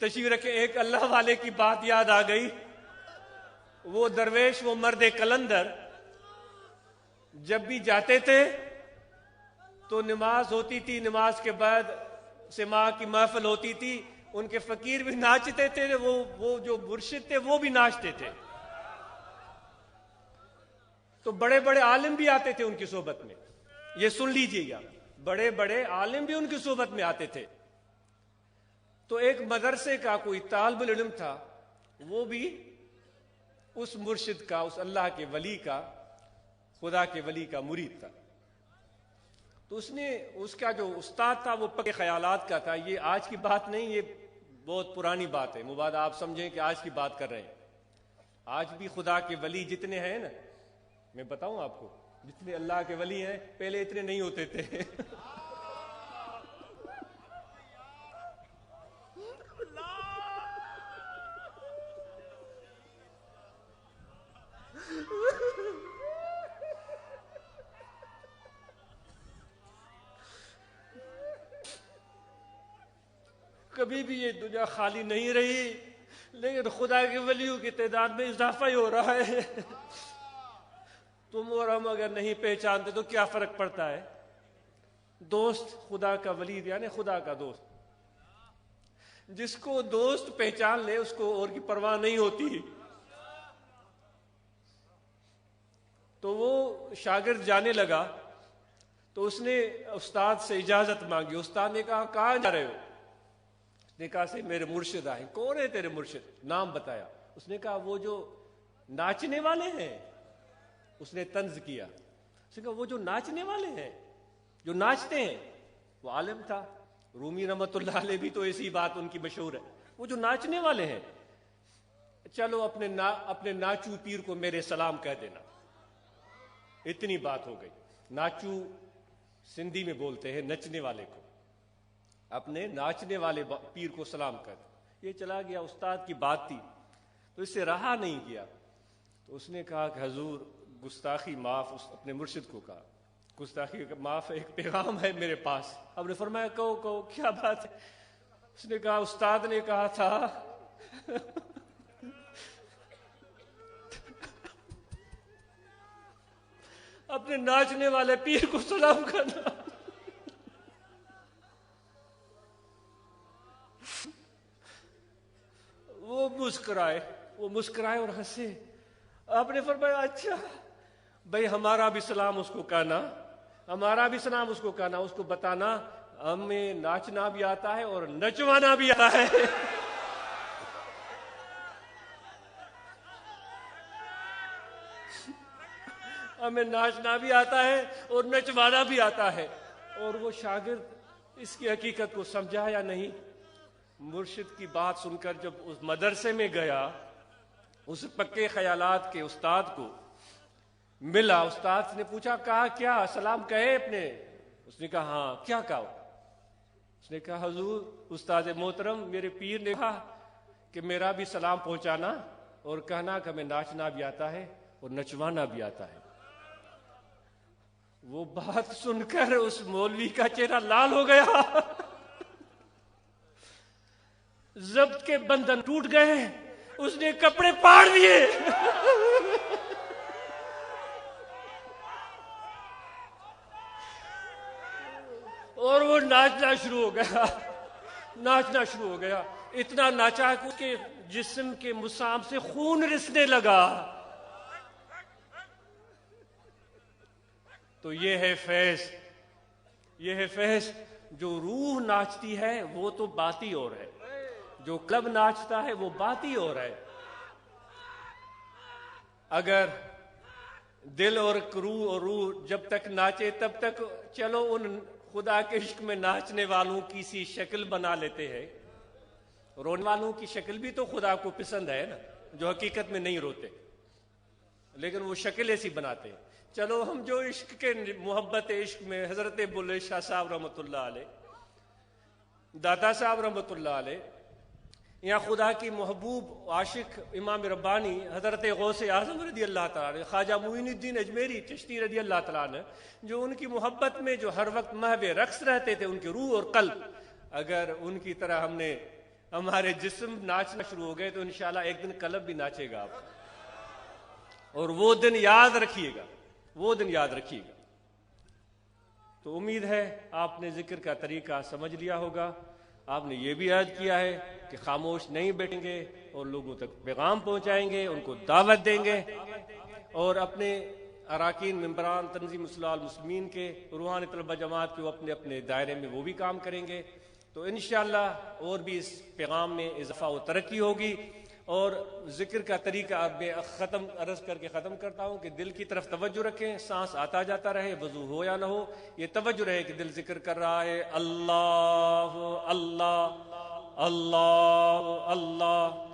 تشریف رکھے، ایک اللہ والے کی بات یاد آ گئی. وہ درویش، وہ مرد کلندر جب بھی جاتے تھے تو نماز ہوتی تھی، نماز کے بعد سماع کی محفل ہوتی تھی، ان کے فقیر بھی ناچتے تھے، وہ جو مرشد تھے وہ بھی ناچتے تھے. تو بڑے بڑے عالم بھی آتے تھے ان کی صحبت میں. یہ سن لیجئے گا، بڑے بڑے عالم بھی ان کی صحبت میں آتے تھے. تو ایک مدرسے کا کوئی طالب العلم تھا، وہ بھی اس مرشد کا، اس اللہ کے ولی کا، خدا کے ولی کا مرید تھا. تو اس کا جو استاد تھا وہ پکے خیالات کا تھا. یہ آج کی بات نہیں، یہ بہت پرانی بات ہے. مبادا آپ سمجھیں کہ آج کی بات کر رہے ہیں. آج بھی خدا کے ولی جتنے ہیں نا، میں بتاؤں آپ کو، جتنے اللہ کے ولی ہیں پہلے اتنے نہیں ہوتے تھے. کبھی بھی یہ دنیا خالی نہیں رہی، لیکن خدا کے ولیوں کی تعداد میں اضافہ ہی ہو رہا ہے. تم اور ہم اگر نہیں پہچانتے تو کیا فرق پڑتا ہے؟ دوست خدا کا ولی یعنی خدا کا دوست. جس کو دوست پہچان لے اس کو اور کی پرواہ نہیں ہوتی. تو وہ شاگرد جانے لگا تو اس نے استاد سے اجازت مانگی. استاد نے کہا کہاں جا رہے ہو؟ اس نے کہا سے میرے مرشد آئے. کون ہے تیرے مرشد؟ نام بتایا. اس نے کہا وہ جو ناچنے والے ہیں. اس نے طنز کیا. اس نے کہا وہ جو ناچنے والے ہیں، جو ناچتے ہیں. وہ عالم تھا، رومی رحمت اللہ علیہ بھی تو ایسی بات ان کی مشہور ہے. وہ جو ناچنے والے ہیں، چلو اپنے ناچو پیر کو میرے سلام کہہ دینا. اتنی بات ہو گئی. ناچو سندھی میں بولتے ہیں نچنے والے کو. اپنے ناچنے والے پیر کو سلام کر. یہ چلا گیا. استاد کی بات تھی تو اس سے رہا نہیں گیا. تو اس نے کہا کہ حضور گستاخی معاف. اپنے مرشد کو کہا گستاخی معاف، ایک پیغام ہے میرے پاس. اب نے فرمایا کہو کیا بات ہے؟ اس نے کہا استاد نے کہا تھا اپنے ناچنے والے پیر کو سلام کرنا. وہ مسکرائے اور ہنسے. آپ نے فرمایا اچھا بھائی ہمارا بھی سلام اس کو کہنا، ہمارا بھی سلام اس کو کہنا. اس کو بتانا ہمیں ناچنا بھی آتا ہے اور نچوانا بھی آتا ہے. ہمیں ناچنا بھی آتا ہے اور نچوانا بھی آتا ہے. اور وہ شاگرد اس کی حقیقت کو سمجھا یا نہیں. مرشد کی بات سن کر جب اس مدرسے میں گیا، اس پکے خیالات کے استاد کو ملا. استاد نے پوچھا کہا کیا سلام کہے اپنے؟ اس نے کہا ہاں. کیا کہا؟ اس نے کہا حضور استاد محترم میرے پیر نے کہا کہ میرا بھی سلام پہنچانا اور کہنا کہ ہمیں ناچنا بھی آتا ہے اور نچوانا بھی آتا ہے. وہ بات سن کر اس مولوی کا چہرہ لال ہو گیا. ضبط کے بندھن ٹوٹ گئے. اس نے کپڑے پاڑ دیے. اور وہ ناچنا شروع ہو گیا. اتنا ناچا کہ اس کے جسم کے مسام سے خون رسنے لگا. تو یہ ہے فیض. جو روح ناچتی ہے وہ تو باتی اور ہے، جو قلب ناچتا ہے وہ باتی اور ہے. اگر دل اور روح جب تک ناچے تب تک چلو ان خدا کے عشق میں ناچنے والوں کی سی شکل بنا لیتے ہیں. رونے والوں کی شکل بھی تو خدا کو پسند ہے نا، جو حقیقت میں نہیں روتے لیکن وہ شکل ایسی بناتے ہیں. چلو ہم جو عشق کے محبت عشق میں حضرت بلے شاہ صاحب رحمۃ اللہ علیہ، داتا صاحب رحمۃ اللہ علیہ، یا خدا کی محبوب عاشق امام ربانی حضرت غوث اعظم رضی اللہ تعالیٰ عنہ، خواجہ معین الدین اجمیری چشتی رضی اللہ تعالیٰ عنہ، جو ان کی محبت میں جو ہر وقت محو رقص رہتے تھے ان کے روح اور قلب، اگر ان کی طرح ہم نے ہمارے جسم ناچنا شروع ہو گئے تو انشاءاللہ ایک دن قلب بھی ناچے گا آپ، اور وہ دن یاد رکھیے گا، وہ دن یاد رکھیے گا۔ تو امید ہے آپ نے ذکر کا طریقہ سمجھ لیا ہوگا۔ آپ نے یہ بھی عہد کیا ہے کہ خاموش نہیں بیٹھیں گے اور لوگوں تک پیغام پہنچائیں گے، ان کو دعوت دیں گے، اور اپنے اراکین ممبران تنظیم اصلاح المسلمین کے روحانی طلبہ جماعت کے وہ اپنے اپنے دائرے میں وہ بھی کام کریں گے۔ تو انشاءاللہ اور بھی اس پیغام میں اضافہ و ترقی ہوگی۔ اور ذکر کا طریقہ اب میں عرض کر کے ختم کرتا ہوں کہ دل کی طرف توجہ رکھیں، سانس آتا جاتا رہے، وضو ہو یا نہ ہو، یہ توجہ رہے کہ دل ذکر کر رہا ہے، اللہ اللہ اللہ اللہ